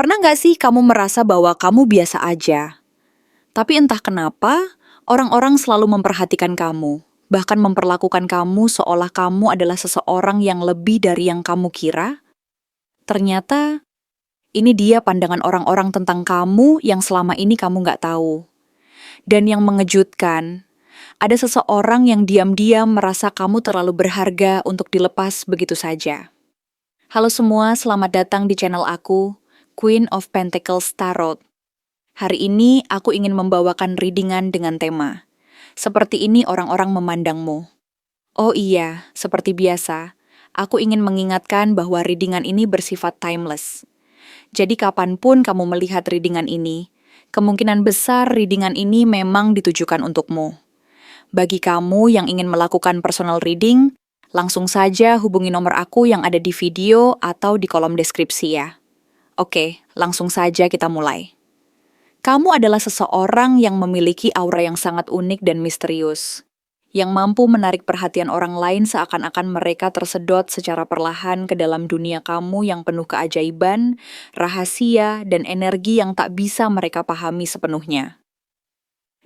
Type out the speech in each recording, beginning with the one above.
Pernah nggak sih kamu merasa bahwa kamu biasa aja? Tapi entah kenapa, orang-orang selalu memperhatikan kamu, bahkan memperlakukan kamu seolah kamu adalah seseorang yang lebih dari yang kamu kira? Ternyata, ini dia pandangan orang-orang tentang kamu yang selama ini kamu nggak tahu. Dan yang mengejutkan, ada seseorang yang diam-diam merasa kamu terlalu berharga untuk dilepas begitu saja. Halo semua, selamat datang di channel aku, Queen of Pentacles Tarot. Hari ini aku ingin membawakan readingan dengan tema, seperti ini orang-orang memandangmu. Oh iya, seperti biasa, aku ingin mengingatkan bahwa readingan ini bersifat timeless. Jadi kapanpun kamu melihat readingan ini, kemungkinan besar readingan ini memang ditujukan untukmu. Bagi kamu yang ingin melakukan personal reading, langsung saja hubungi nomor aku yang ada di video atau di kolom deskripsi ya. Oke, langsung saja kita mulai. Kamu adalah seseorang yang memiliki aura yang sangat unik dan misterius, yang mampu menarik perhatian orang lain seakan-akan mereka tersedot secara perlahan ke dalam dunia kamu yang penuh keajaiban, rahasia, dan energi yang tak bisa mereka pahami sepenuhnya.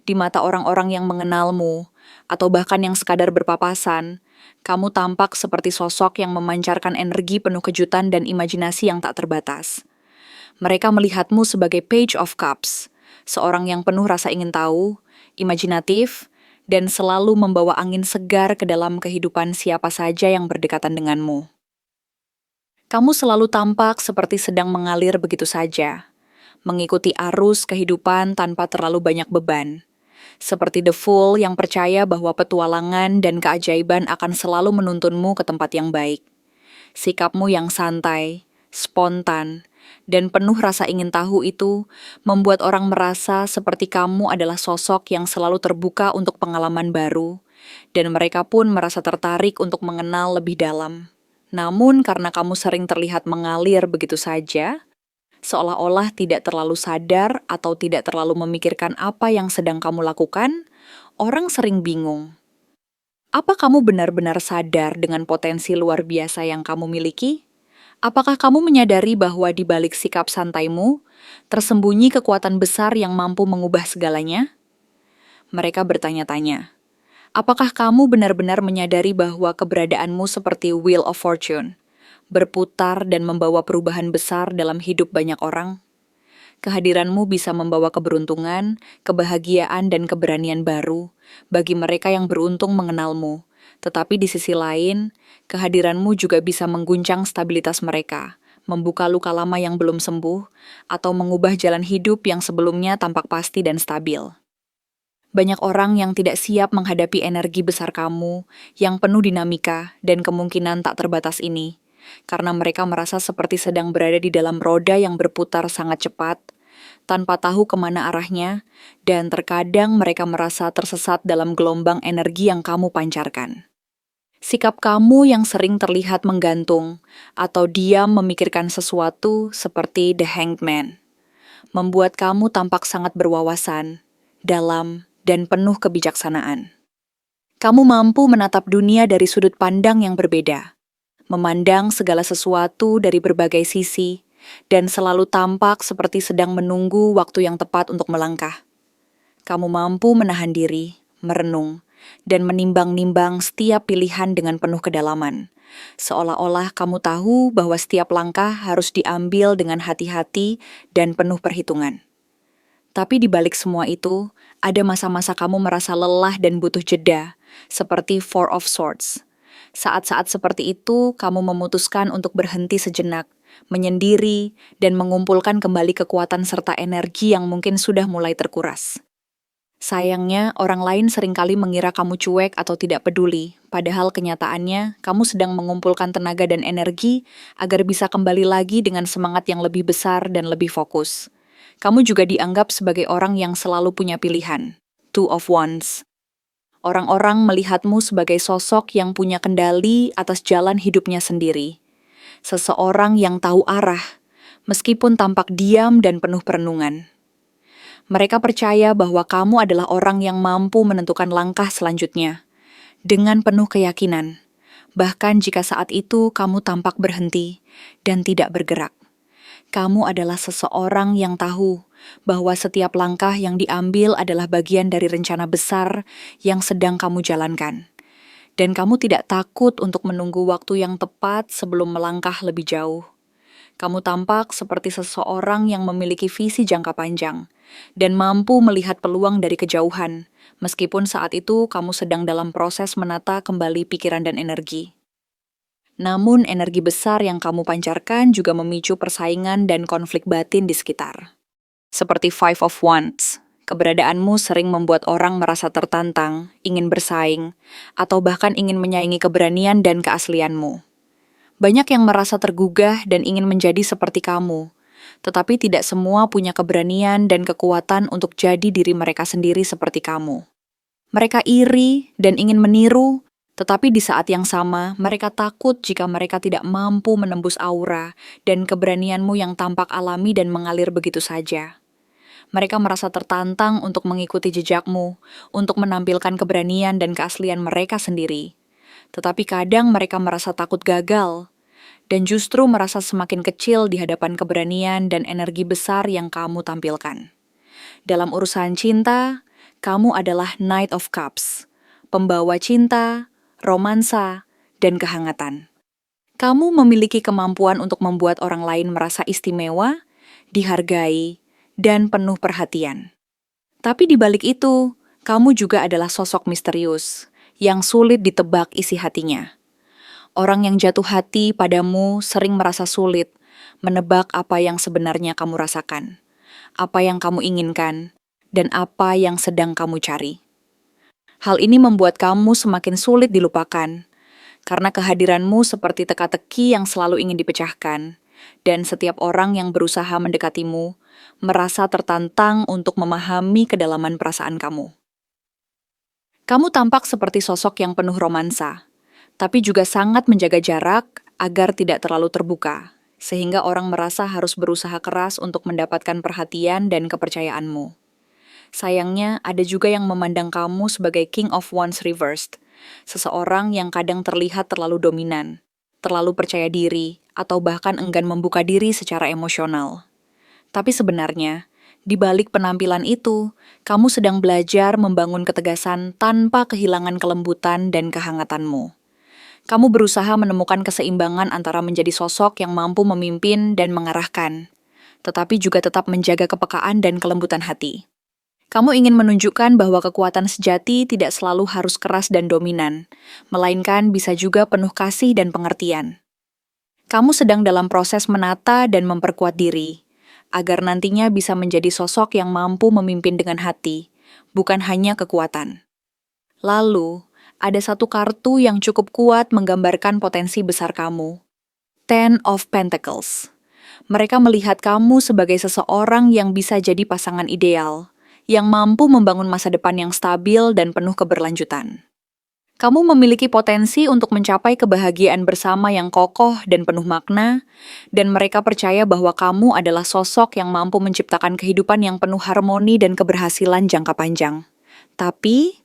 Di mata orang-orang yang mengenalmu, atau bahkan yang sekadar berpapasan, kamu tampak seperti sosok yang memancarkan energi penuh kejutan dan imajinasi yang tak terbatas. Mereka melihatmu sebagai Page of Cups, seorang yang penuh rasa ingin tahu, imajinatif, dan selalu membawa angin segar ke dalam kehidupan siapa saja yang berdekatan denganmu. Kamu selalu tampak seperti sedang mengalir begitu saja, mengikuti arus kehidupan tanpa terlalu banyak beban. Seperti The Fool yang percaya bahwa petualangan dan keajaiban akan selalu menuntunmu ke tempat yang baik. Sikapmu yang santai, spontan, dan penuh rasa ingin tahu itu membuat orang merasa seperti kamu adalah sosok yang selalu terbuka untuk pengalaman baru, dan mereka pun merasa tertarik untuk mengenal lebih dalam. Namun karena kamu sering terlihat mengalir begitu saja, seolah-olah tidak terlalu sadar atau tidak terlalu memikirkan apa yang sedang kamu lakukan, orang sering bingung. Apa kamu benar-benar sadar dengan potensi luar biasa yang kamu miliki? Apakah kamu menyadari bahwa di balik sikap santaimu, tersembunyi kekuatan besar yang mampu mengubah segalanya? Mereka bertanya-tanya, apakah kamu benar-benar menyadari bahwa keberadaanmu seperti Wheel of Fortune, berputar dan membawa perubahan besar dalam hidup banyak orang? Kehadiranmu bisa membawa keberuntungan, kebahagiaan, dan keberanian baru bagi mereka yang beruntung mengenalmu. Tetapi di sisi lain, kehadiranmu juga bisa mengguncang stabilitas mereka, membuka luka lama yang belum sembuh, atau mengubah jalan hidup yang sebelumnya tampak pasti dan stabil. Banyak orang yang tidak siap menghadapi energi besar kamu, yang penuh dinamika dan kemungkinan tak terbatas ini, karena mereka merasa seperti sedang berada di dalam roda yang berputar sangat cepat, tanpa tahu kemana arahnya, dan terkadang mereka merasa tersesat dalam gelombang energi yang kamu pancarkan. Sikap kamu yang sering terlihat menggantung atau diam memikirkan sesuatu seperti The Hanged Man, membuat kamu tampak sangat berwawasan, dalam, dan penuh kebijaksanaan. Kamu mampu menatap dunia dari sudut pandang yang berbeda, memandang segala sesuatu dari berbagai sisi, dan selalu tampak seperti sedang menunggu waktu yang tepat untuk melangkah. Kamu mampu menahan diri, merenung, dan menimbang-nimbang setiap pilihan dengan penuh kedalaman. Seolah-olah kamu tahu bahwa setiap langkah harus diambil dengan hati-hati dan penuh perhitungan. Tapi di balik semua itu, ada masa-masa kamu merasa lelah dan butuh jeda, seperti Four of Swords. Saat-saat seperti itu, kamu memutuskan untuk berhenti sejenak, menyendiri, dan mengumpulkan kembali kekuatan serta energi yang mungkin sudah mulai terkuras. Sayangnya, orang lain seringkali mengira kamu cuek atau tidak peduli, padahal kenyataannya, kamu sedang mengumpulkan tenaga dan energi agar bisa kembali lagi dengan semangat yang lebih besar dan lebih fokus. Kamu juga dianggap sebagai orang yang selalu punya pilihan, Two of Wands. Orang-orang melihatmu sebagai sosok yang punya kendali atas jalan hidupnya sendiri. Seseorang yang tahu arah, meskipun tampak diam dan penuh perenungan. Mereka percaya bahwa kamu adalah orang yang mampu menentukan langkah selanjutnya, dengan penuh keyakinan, bahkan jika saat itu kamu tampak berhenti dan tidak bergerak. Kamu adalah seseorang yang tahu bahwa setiap langkah yang diambil adalah bagian dari rencana besar yang sedang kamu jalankan. Dan kamu tidak takut untuk menunggu waktu yang tepat sebelum melangkah lebih jauh. Kamu tampak seperti seseorang yang memiliki visi jangka panjang dan mampu melihat peluang dari kejauhan, meskipun saat itu kamu sedang dalam proses menata kembali pikiran dan energi. Namun energi besar yang kamu pancarkan juga memicu persaingan dan konflik batin di sekitar. Seperti Five of Wands, keberadaanmu sering membuat orang merasa tertantang, ingin bersaing, atau bahkan ingin menyaingi keberanian dan keaslianmu. Banyak yang merasa tergugah dan ingin menjadi seperti kamu, tetapi tidak semua punya keberanian dan kekuatan untuk jadi diri mereka sendiri seperti kamu. Mereka iri dan ingin meniru, tetapi di saat yang sama mereka takut jika mereka tidak mampu menembus aura dan keberanianmu yang tampak alami dan mengalir begitu saja. Mereka merasa tertantang untuk mengikuti jejakmu, untuk menampilkan keberanian dan keaslian mereka sendiri. Tetapi kadang mereka merasa takut gagal, dan justru merasa semakin kecil di hadapan keberanian dan energi besar yang kamu tampilkan. Dalam urusan cinta, kamu adalah Knight of Cups, pembawa cinta, romansa, dan kehangatan. Kamu memiliki kemampuan untuk membuat orang lain merasa istimewa, dihargai, dan penuh perhatian. Tapi di balik itu, kamu juga adalah sosok misterius yang sulit ditebak isi hatinya. Orang yang jatuh hati padamu sering merasa sulit menebak apa yang sebenarnya kamu rasakan, apa yang kamu inginkan, dan apa yang sedang kamu cari. Hal ini membuat kamu semakin sulit dilupakan, karena kehadiranmu seperti teka-teki yang selalu ingin dipecahkan, dan setiap orang yang berusaha mendekatimu merasa tertantang untuk memahami kedalaman perasaan kamu. Kamu tampak seperti sosok yang penuh romansa, tapi juga sangat menjaga jarak agar tidak terlalu terbuka, sehingga orang merasa harus berusaha keras untuk mendapatkan perhatian dan kepercayaanmu. Sayangnya, ada juga yang memandang kamu sebagai King of Wands reversed, seseorang yang kadang terlihat terlalu dominan, terlalu percaya diri, atau bahkan enggan membuka diri secara emosional. Tapi sebenarnya, di balik penampilan itu, kamu sedang belajar membangun ketegasan tanpa kehilangan kelembutan dan kehangatanmu. Kamu berusaha menemukan keseimbangan antara menjadi sosok yang mampu memimpin dan mengarahkan, tetapi juga tetap menjaga kepekaan dan kelembutan hati. Kamu ingin menunjukkan bahwa kekuatan sejati tidak selalu harus keras dan dominan, melainkan bisa juga penuh kasih dan pengertian. Kamu sedang dalam proses menata dan memperkuat diri, agar nantinya bisa menjadi sosok yang mampu memimpin dengan hati, bukan hanya kekuatan. Lalu, ada satu kartu yang cukup kuat menggambarkan potensi besar kamu. Ten of Pentacles. Mereka melihat kamu sebagai seseorang yang bisa jadi pasangan ideal, yang mampu membangun masa depan yang stabil dan penuh keberlanjutan. Kamu memiliki potensi untuk mencapai kebahagiaan bersama yang kokoh dan penuh makna, dan mereka percaya bahwa kamu adalah sosok yang mampu menciptakan kehidupan yang penuh harmoni dan keberhasilan jangka panjang. Tapi,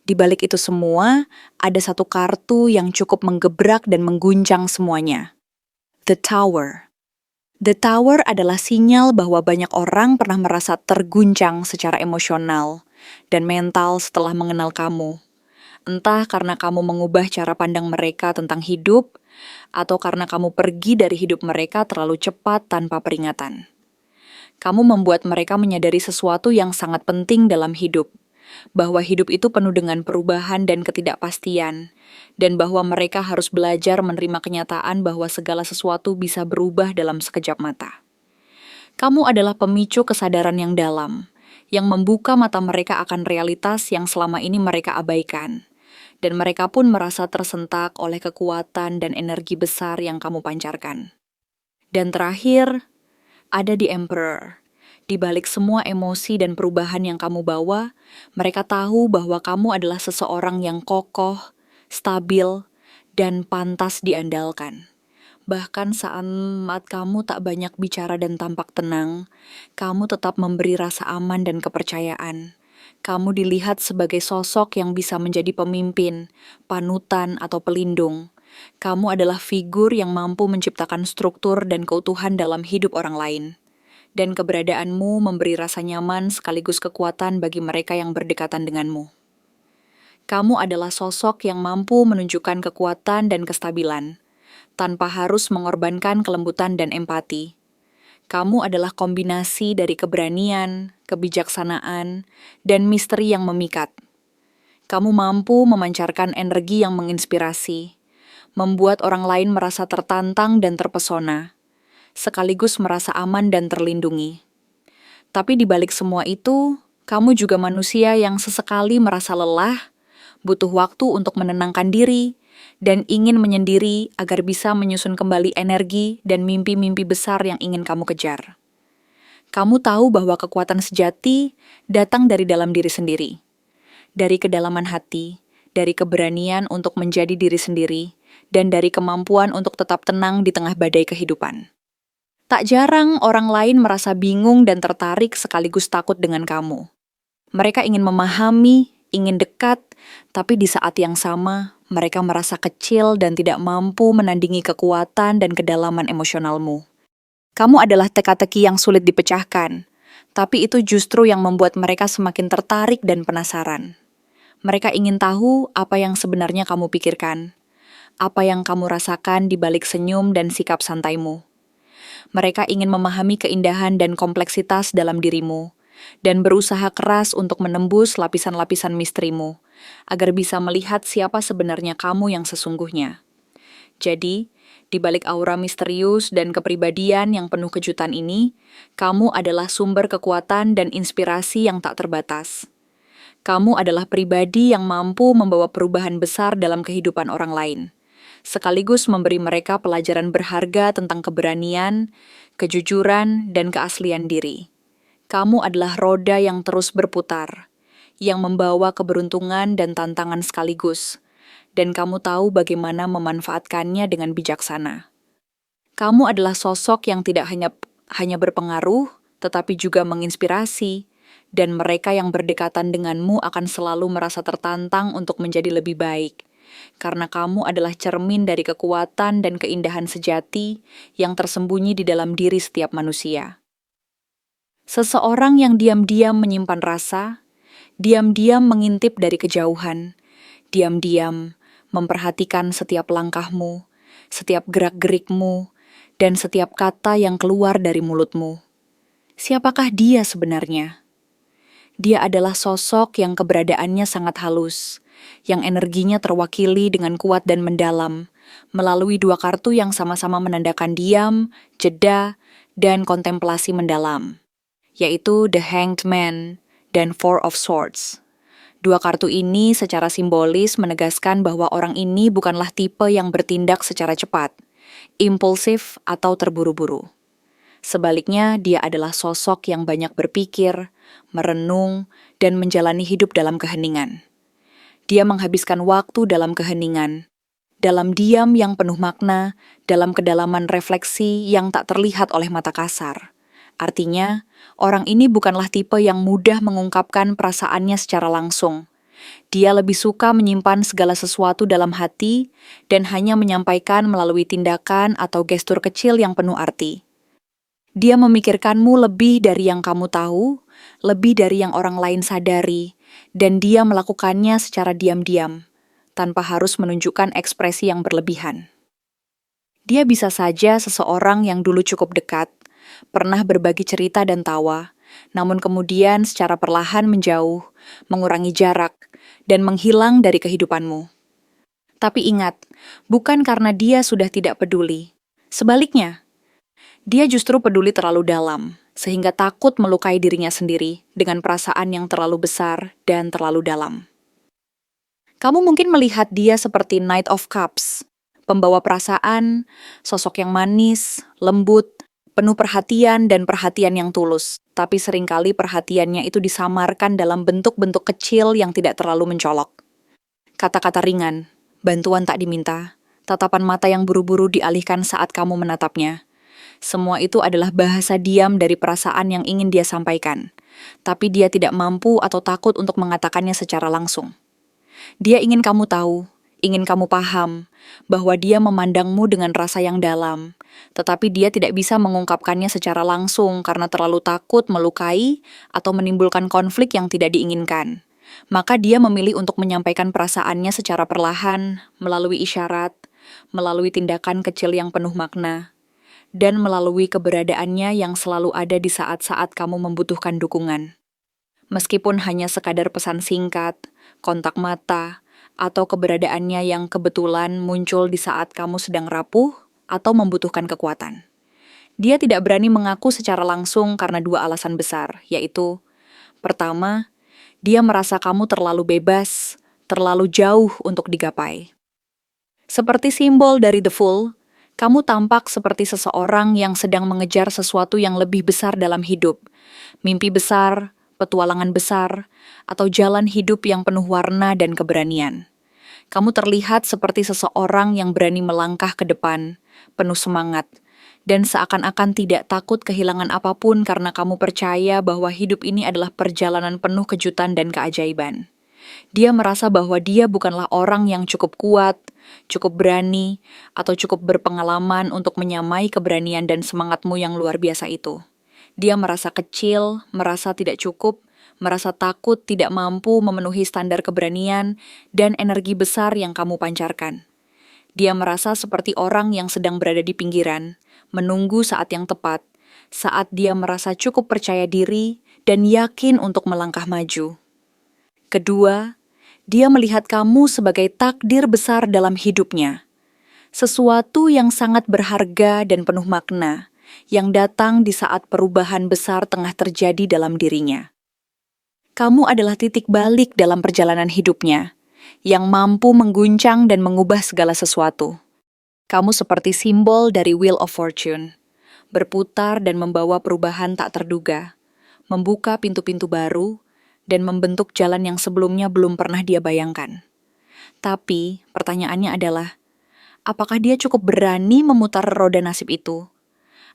di balik itu semua, ada satu kartu yang cukup menggebrak dan mengguncang semuanya. The Tower. The Tower adalah sinyal bahwa banyak orang pernah merasa terguncang secara emosional dan mental setelah mengenal kamu. Entah karena kamu mengubah cara pandang mereka tentang hidup, atau karena kamu pergi dari hidup mereka terlalu cepat tanpa peringatan. Kamu membuat mereka menyadari sesuatu yang sangat penting dalam hidup, bahwa hidup itu penuh dengan perubahan dan ketidakpastian, dan bahwa mereka harus belajar menerima kenyataan bahwa segala sesuatu bisa berubah dalam sekejap mata. Kamu adalah pemicu kesadaran yang dalam, yang membuka mata mereka akan realitas yang selama ini mereka abaikan, dan mereka pun merasa tersentak oleh kekuatan dan energi besar yang kamu pancarkan. Dan terakhir, ada di Emperor. Di balik semua emosi dan perubahan yang kamu bawa, mereka tahu bahwa kamu adalah seseorang yang kokoh, stabil, dan pantas diandalkan. Bahkan saat kamu tak banyak bicara dan tampak tenang, kamu tetap memberi rasa aman dan kepercayaan. Kamu dilihat sebagai sosok yang bisa menjadi pemimpin, panutan, atau pelindung, Kamu adalah figur yang mampu menciptakan struktur dan keutuhan dalam hidup orang lain. Dan keberadaanmu memberi rasa nyaman sekaligus kekuatan bagi mereka yang berdekatan denganmu. Kamu adalah sosok yang mampu menunjukkan kekuatan dan kestabilan, tanpa harus mengorbankan kelembutan dan empati. Kamu adalah kombinasi dari keberanian, kebijaksanaan, dan misteri yang memikat. Kamu mampu memancarkan energi yang menginspirasi, membuat orang lain merasa tertantang dan terpesona, sekaligus merasa aman dan terlindungi. Tapi di balik semua itu, kamu juga manusia yang sesekali merasa lelah, butuh waktu untuk menenangkan diri, dan ingin menyendiri agar bisa menyusun kembali energi dan mimpi-mimpi besar yang ingin kamu kejar. Kamu tahu bahwa kekuatan sejati datang dari dalam diri sendiri, dari kedalaman hati, dari keberanian untuk menjadi diri sendiri, dan dari kemampuan untuk tetap tenang di tengah badai kehidupan. Tak jarang orang lain merasa bingung dan tertarik sekaligus takut dengan kamu. Mereka ingin memahami, ingin dekat, tapi di saat yang sama, mereka merasa kecil dan tidak mampu menandingi kekuatan dan kedalaman emosionalmu. Kamu adalah teka-teki yang sulit dipecahkan, tapi itu justru yang membuat mereka semakin tertarik dan penasaran. Mereka ingin tahu apa yang sebenarnya kamu pikirkan, apa yang kamu rasakan di balik senyum dan sikap santaimu. Mereka ingin memahami keindahan dan kompleksitas dalam dirimu, dan berusaha keras untuk menembus lapisan-lapisan misterimu, agar bisa melihat siapa sebenarnya kamu yang sesungguhnya. Jadi, di balik aura misterius dan kepribadian yang penuh kejutan ini, kamu adalah sumber kekuatan dan inspirasi yang tak terbatas. Kamu adalah pribadi yang mampu membawa perubahan besar dalam kehidupan orang lain, sekaligus memberi mereka pelajaran berharga tentang keberanian, kejujuran, dan keaslian diri. Kamu adalah roda yang terus berputar, yang membawa keberuntungan dan tantangan sekaligus, dan kamu tahu bagaimana memanfaatkannya dengan bijaksana. Kamu adalah sosok yang tidak hanya berpengaruh, tetapi juga menginspirasi, dan mereka yang berdekatan denganmu akan selalu merasa tertantang untuk menjadi lebih baik. Karena kamu adalah cermin dari kekuatan dan keindahan sejati yang tersembunyi di dalam diri setiap manusia. Seseorang yang diam-diam menyimpan rasa, diam-diam mengintip dari kejauhan, diam-diam memperhatikan setiap langkahmu, setiap gerak-gerikmu, dan setiap kata yang keluar dari mulutmu. Siapakah dia sebenarnya? Dia adalah sosok yang keberadaannya sangat halus, yang energinya terwakili dengan kuat dan mendalam, melalui dua kartu yang sama-sama menandakan diam, jeda, dan kontemplasi mendalam, yaitu The Hanged Man dan Four of Swords. Dua kartu ini secara simbolis menegaskan bahwa orang ini bukanlah tipe yang bertindak secara cepat, impulsif, atau terburu-buru. Sebaliknya, dia adalah sosok yang banyak berpikir, merenung, dan menjalani hidup dalam keheningan. Dia menghabiskan waktu dalam keheningan, dalam diam yang penuh makna, dalam kedalaman refleksi yang tak terlihat oleh mata kasar. Artinya, orang ini bukanlah tipe yang mudah mengungkapkan perasaannya secara langsung. Dia lebih suka menyimpan segala sesuatu dalam hati dan hanya menyampaikan melalui tindakan atau gestur kecil yang penuh arti. Dia memikirkanmu lebih dari yang kamu tahu, lebih dari yang orang lain sadari, dan dia melakukannya secara diam-diam, tanpa harus menunjukkan ekspresi yang berlebihan. Dia bisa saja seseorang yang dulu cukup dekat, pernah berbagi cerita dan tawa, namun kemudian secara perlahan menjauh, mengurangi jarak, dan menghilang dari kehidupanmu. Tapi ingat, bukan karena dia sudah tidak peduli. Sebaliknya, dia justru peduli terlalu dalam, sehingga takut melukai dirinya sendiri dengan perasaan yang terlalu besar dan terlalu dalam. Kamu mungkin melihat dia seperti Knight of Cups, pembawa perasaan, sosok yang manis, lembut, penuh perhatian dan perhatian yang tulus, tapi seringkali perhatiannya itu disamarkan dalam bentuk-bentuk kecil yang tidak terlalu mencolok. Kata-kata ringan, bantuan tak diminta, tatapan mata yang buru-buru dialihkan saat kamu menatapnya. Semua itu adalah bahasa diam dari perasaan yang ingin dia sampaikan, tapi dia tidak mampu atau takut untuk mengatakannya secara langsung. Dia ingin kamu tahu, ingin kamu paham bahwa dia memandangmu dengan rasa yang dalam, tetapi dia tidak bisa mengungkapkannya secara langsung karena terlalu takut melukai atau menimbulkan konflik yang tidak diinginkan. Maka dia memilih untuk menyampaikan perasaannya secara perlahan, melalui isyarat, melalui tindakan kecil yang penuh makna, dan melalui keberadaannya yang selalu ada di saat-saat kamu membutuhkan dukungan. Meskipun hanya sekadar pesan singkat, kontak mata, atau keberadaannya yang kebetulan muncul di saat kamu sedang rapuh atau membutuhkan kekuatan. Dia tidak berani mengaku secara langsung karena dua alasan besar, yaitu, pertama, dia merasa kamu terlalu bebas, terlalu jauh untuk digapai. Seperti simbol dari The Fool, kamu tampak seperti seseorang yang sedang mengejar sesuatu yang lebih besar dalam hidup, mimpi besar, petualangan besar, atau jalan hidup yang penuh warna dan keberanian. Kamu terlihat seperti seseorang yang berani melangkah ke depan, penuh semangat, dan seakan-akan tidak takut kehilangan apapun karena kamu percaya bahwa hidup ini adalah perjalanan penuh kejutan dan keajaiban. Dia merasa bahwa dia bukanlah orang yang cukup kuat, cukup berani, atau cukup berpengalaman untuk menyamai keberanian dan semangatmu yang luar biasa itu. Dia merasa kecil, merasa tidak cukup, merasa takut tidak mampu memenuhi standar keberanian dan energi besar yang kamu pancarkan. Dia merasa seperti orang yang sedang berada di pinggiran, menunggu saat yang tepat, saat dia merasa cukup percaya diri dan yakin untuk melangkah maju. Kedua, dia melihat kamu sebagai takdir besar dalam hidupnya, sesuatu yang sangat berharga dan penuh makna, yang datang di saat perubahan besar tengah terjadi dalam dirinya. Kamu adalah titik balik dalam perjalanan hidupnya, yang mampu mengguncang dan mengubah segala sesuatu. Kamu seperti simbol dari Wheel of Fortune, berputar dan membawa perubahan tak terduga, membuka pintu-pintu baru, dan membentuk jalan yang sebelumnya belum pernah dia bayangkan. Tapi, pertanyaannya adalah, apakah dia cukup berani memutar roda nasib itu?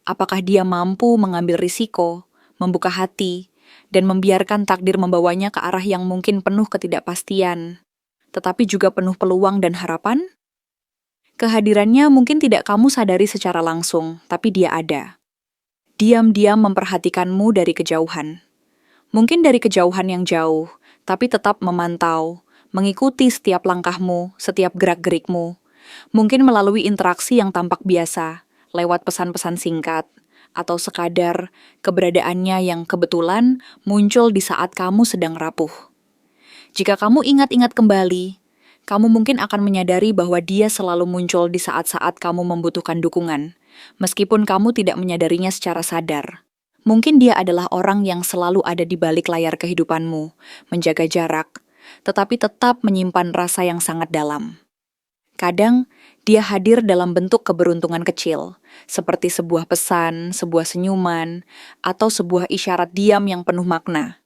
Apakah dia mampu mengambil risiko, membuka hati, dan membiarkan takdir membawanya ke arah yang mungkin penuh ketidakpastian, tetapi juga penuh peluang dan harapan? Kehadirannya mungkin tidak kamu sadari secara langsung, tapi dia ada. Diam-diam memperhatikanmu dari kejauhan. Mungkin dari kejauhan yang jauh, tapi tetap memantau, mengikuti setiap langkahmu, setiap gerak-gerikmu. Mungkin melalui interaksi yang tampak biasa, lewat pesan-pesan singkat, atau sekadar keberadaannya yang kebetulan muncul di saat kamu sedang rapuh. Jika kamu ingat-ingat kembali, kamu mungkin akan menyadari bahwa dia selalu muncul di saat-saat kamu membutuhkan dukungan, meskipun kamu tidak menyadarinya secara sadar. Mungkin dia adalah orang yang selalu ada di balik layar kehidupanmu, menjaga jarak, tetapi tetap menyimpan rasa yang sangat dalam. Kadang, dia hadir dalam bentuk keberuntungan kecil, seperti sebuah pesan, sebuah senyuman, atau sebuah isyarat diam yang penuh makna.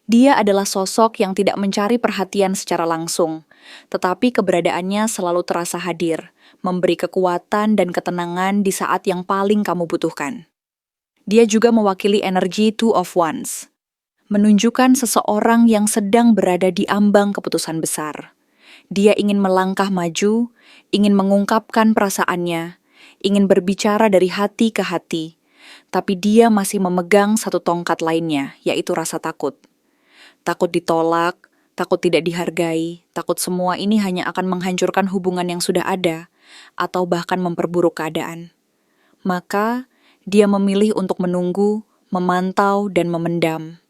Dia adalah sosok yang tidak mencari perhatian secara langsung, tetapi keberadaannya selalu terasa hadir, memberi kekuatan dan ketenangan di saat yang paling kamu butuhkan. Dia juga mewakili energi Two of Wands, menunjukkan seseorang yang sedang berada di ambang keputusan besar. Dia ingin melangkah maju, ingin mengungkapkan perasaannya, ingin berbicara dari hati ke hati, tapi dia masih memegang satu tongkat lainnya, yaitu rasa takut. Takut ditolak, takut tidak dihargai, takut semua ini hanya akan menghancurkan hubungan yang sudah ada, atau bahkan memperburuk keadaan. Maka, dia memilih untuk menunggu, memantau, dan memendam.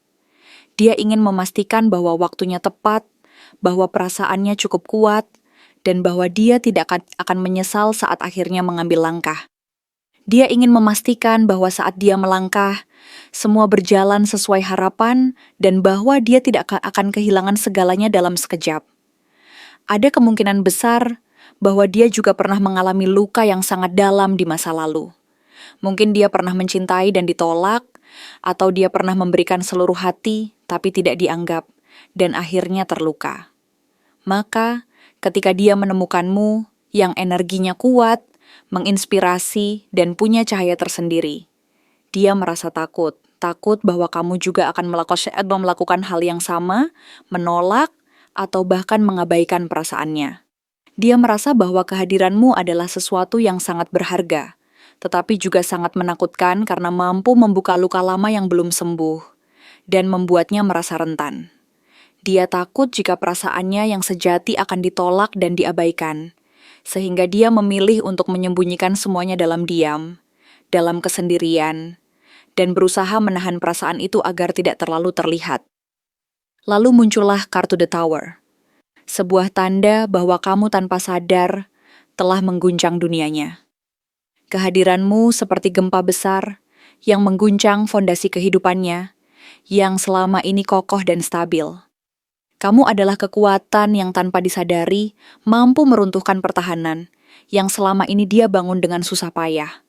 Dia ingin memastikan bahwa waktunya tepat, bahwa perasaannya cukup kuat, dan bahwa dia tidak akan menyesal saat akhirnya mengambil langkah. Dia ingin memastikan bahwa saat dia melangkah, semua berjalan sesuai harapan dan bahwa dia tidak akan kehilangan segalanya dalam sekejap. Ada kemungkinan besar bahwa dia juga pernah mengalami luka yang sangat dalam di masa lalu. Mungkin dia pernah mencintai dan ditolak, atau dia pernah memberikan seluruh hati tapi tidak dianggap, dan akhirnya terluka. Maka, ketika dia menemukanmu yang energinya kuat, menginspirasi, dan punya cahaya tersendiri, dia merasa takut bahwa kamu juga akan melakukan hal yang sama, menolak, atau bahkan mengabaikan perasaannya. Dia merasa bahwa kehadiranmu adalah sesuatu yang sangat berharga, tetapi juga sangat menakutkan karena mampu membuka luka lama yang belum sembuh dan membuatnya merasa rentan. Dia takut jika perasaannya yang sejati akan ditolak dan diabaikan, sehingga dia memilih untuk menyembunyikan semuanya dalam diam, dalam kesendirian, dan berusaha menahan perasaan itu agar tidak terlalu terlihat. Lalu muncullah kartu The Tower, sebuah tanda bahwa kamu tanpa sadar telah mengguncang dunianya. Kehadiranmu seperti gempa besar yang mengguncang fondasi kehidupannya, yang selama ini kokoh dan stabil. Kamu adalah kekuatan yang tanpa disadari mampu meruntuhkan pertahanan yang selama ini dia bangun dengan susah payah.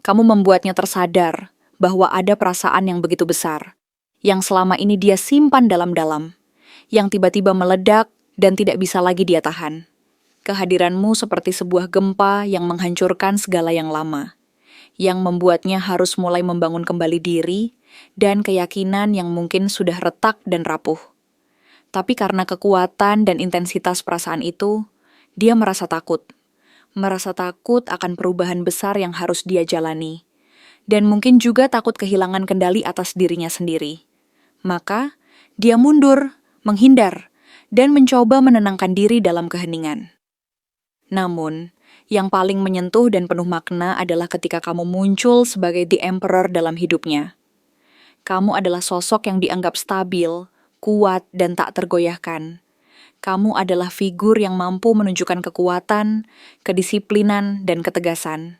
Kamu membuatnya tersadar bahwa ada perasaan yang begitu besar, yang selama ini dia simpan dalam-dalam, yang tiba-tiba meledak dan tidak bisa lagi dia tahan. Kehadiranmu seperti sebuah gempa yang menghancurkan segala yang lama, yang membuatnya harus mulai membangun kembali diri dan keyakinan yang mungkin sudah retak dan rapuh. Tapi karena kekuatan dan intensitas perasaan itu, dia merasa takut. Merasa takut akan perubahan besar yang harus dia jalani. Dan mungkin juga takut kehilangan kendali atas dirinya sendiri. Maka, dia mundur, menghindar, dan mencoba menenangkan diri dalam keheningan. Namun, yang paling menyentuh dan penuh makna adalah ketika kamu muncul sebagai The Emperor dalam hidupnya. Kamu adalah sosok yang dianggap stabil, kuat, dan tak tergoyahkan. Kamu adalah figur yang mampu menunjukkan kekuatan, kedisiplinan, dan ketegasan.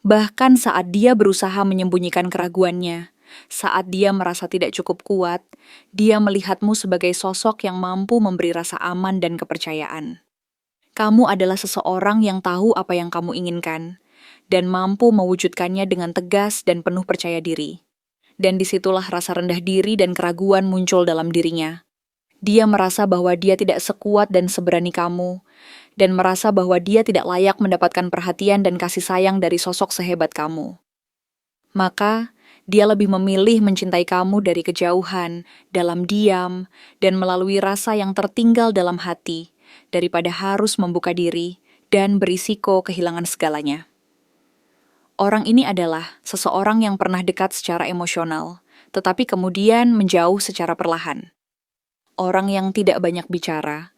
Bahkan saat dia berusaha menyembunyikan keraguannya, saat dia merasa tidak cukup kuat, dia melihatmu sebagai sosok yang mampu memberi rasa aman dan kepercayaan. Kamu adalah seseorang yang tahu apa yang kamu inginkan, dan mampu mewujudkannya dengan tegas dan penuh percaya diri. Dan disitulah rasa rendah diri dan keraguan muncul dalam dirinya. Dia merasa bahwa dia tidak sekuat dan seberani kamu, dan merasa bahwa dia tidak layak mendapatkan perhatian dan kasih sayang dari sosok sehebat kamu. Maka, dia lebih memilih mencintai kamu dari kejauhan, dalam diam, dan melalui rasa yang tertinggal dalam hati, daripada harus membuka diri dan berisiko kehilangan segalanya. Orang ini adalah seseorang yang pernah dekat secara emosional, tetapi kemudian menjauh secara perlahan. Orang yang tidak banyak bicara,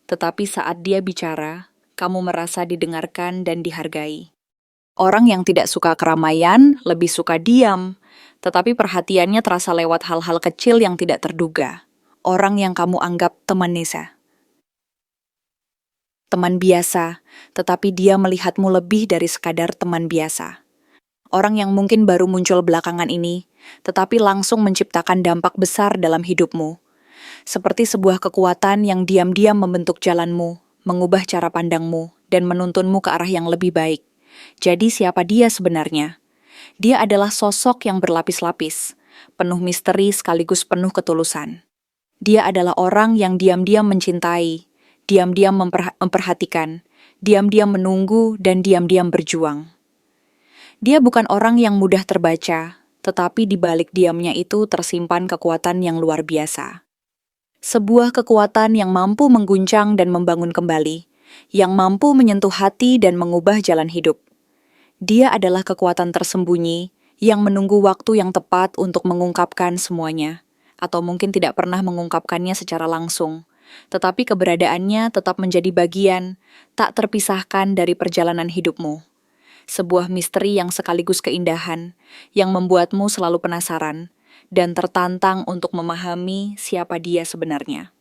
tetapi saat dia bicara, kamu merasa didengarkan dan dihargai. Orang yang tidak suka keramaian, lebih suka diam, tetapi perhatiannya terasa lewat hal-hal kecil yang tidak terduga. Orang yang kamu anggap teman Nisa. Teman biasa, tetapi dia melihatmu lebih dari sekadar teman biasa. Orang yang mungkin baru muncul belakangan ini, tetapi langsung menciptakan dampak besar dalam hidupmu. Seperti sebuah kekuatan yang diam-diam membentuk jalanmu, mengubah cara pandangmu, dan menuntunmu ke arah yang lebih baik. Jadi siapa dia sebenarnya? Dia adalah sosok yang berlapis-lapis, penuh misteri sekaligus penuh ketulusan. Dia adalah orang yang diam-diam mencintai, diam-diam memperhatikan, diam-diam menunggu, dan diam-diam berjuang. Dia bukan orang yang mudah terbaca, tetapi di balik diamnya itu tersimpan kekuatan yang luar biasa. Sebuah kekuatan yang mampu mengguncang dan membangun kembali, yang mampu menyentuh hati dan mengubah jalan hidup. Dia adalah kekuatan tersembunyi yang menunggu waktu yang tepat untuk mengungkapkan semuanya, atau mungkin tidak pernah mengungkapkannya secara langsung. Tetapi keberadaannya tetap menjadi bagian, tak terpisahkan dari perjalanan hidupmu. Sebuah misteri yang sekaligus keindahan, yang membuatmu selalu penasaran, dan tertantang untuk memahami siapa dia sebenarnya.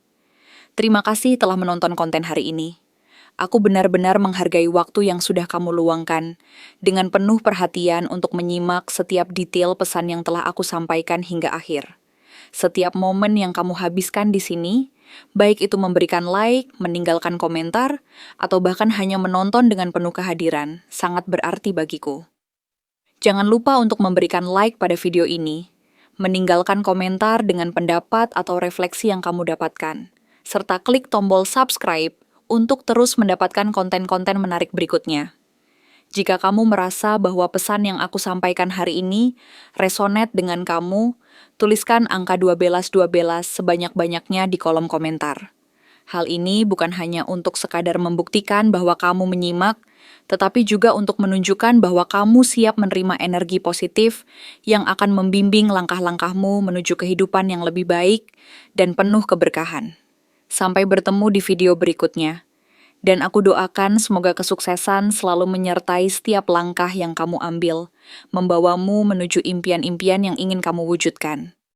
Terima kasih telah menonton konten hari ini. Aku benar-benar menghargai waktu yang sudah kamu luangkan, dengan penuh perhatian untuk menyimak setiap detail pesan yang telah aku sampaikan hingga akhir. Setiap momen yang kamu habiskan di sini, baik itu memberikan like, meninggalkan komentar, atau bahkan hanya menonton dengan penuh kehadiran, sangat berarti bagiku. Jangan lupa untuk memberikan like pada video ini, meninggalkan komentar dengan pendapat atau refleksi yang kamu dapatkan, serta klik tombol subscribe untuk terus mendapatkan konten-konten menarik berikutnya. Jika kamu merasa bahwa pesan yang aku sampaikan hari ini resonate dengan kamu, tuliskan angka 12 sebanyak-banyaknya di kolom komentar. Hal ini bukan hanya untuk sekadar membuktikan bahwa kamu menyimak, tetapi juga untuk menunjukkan bahwa kamu siap menerima energi positif yang akan membimbing langkah-langkahmu menuju kehidupan yang lebih baik dan penuh keberkahan. Sampai bertemu di video berikutnya. Dan aku doakan semoga kesuksesan selalu menyertai setiap langkah yang kamu ambil, membawamu menuju impian-impian yang ingin kamu wujudkan.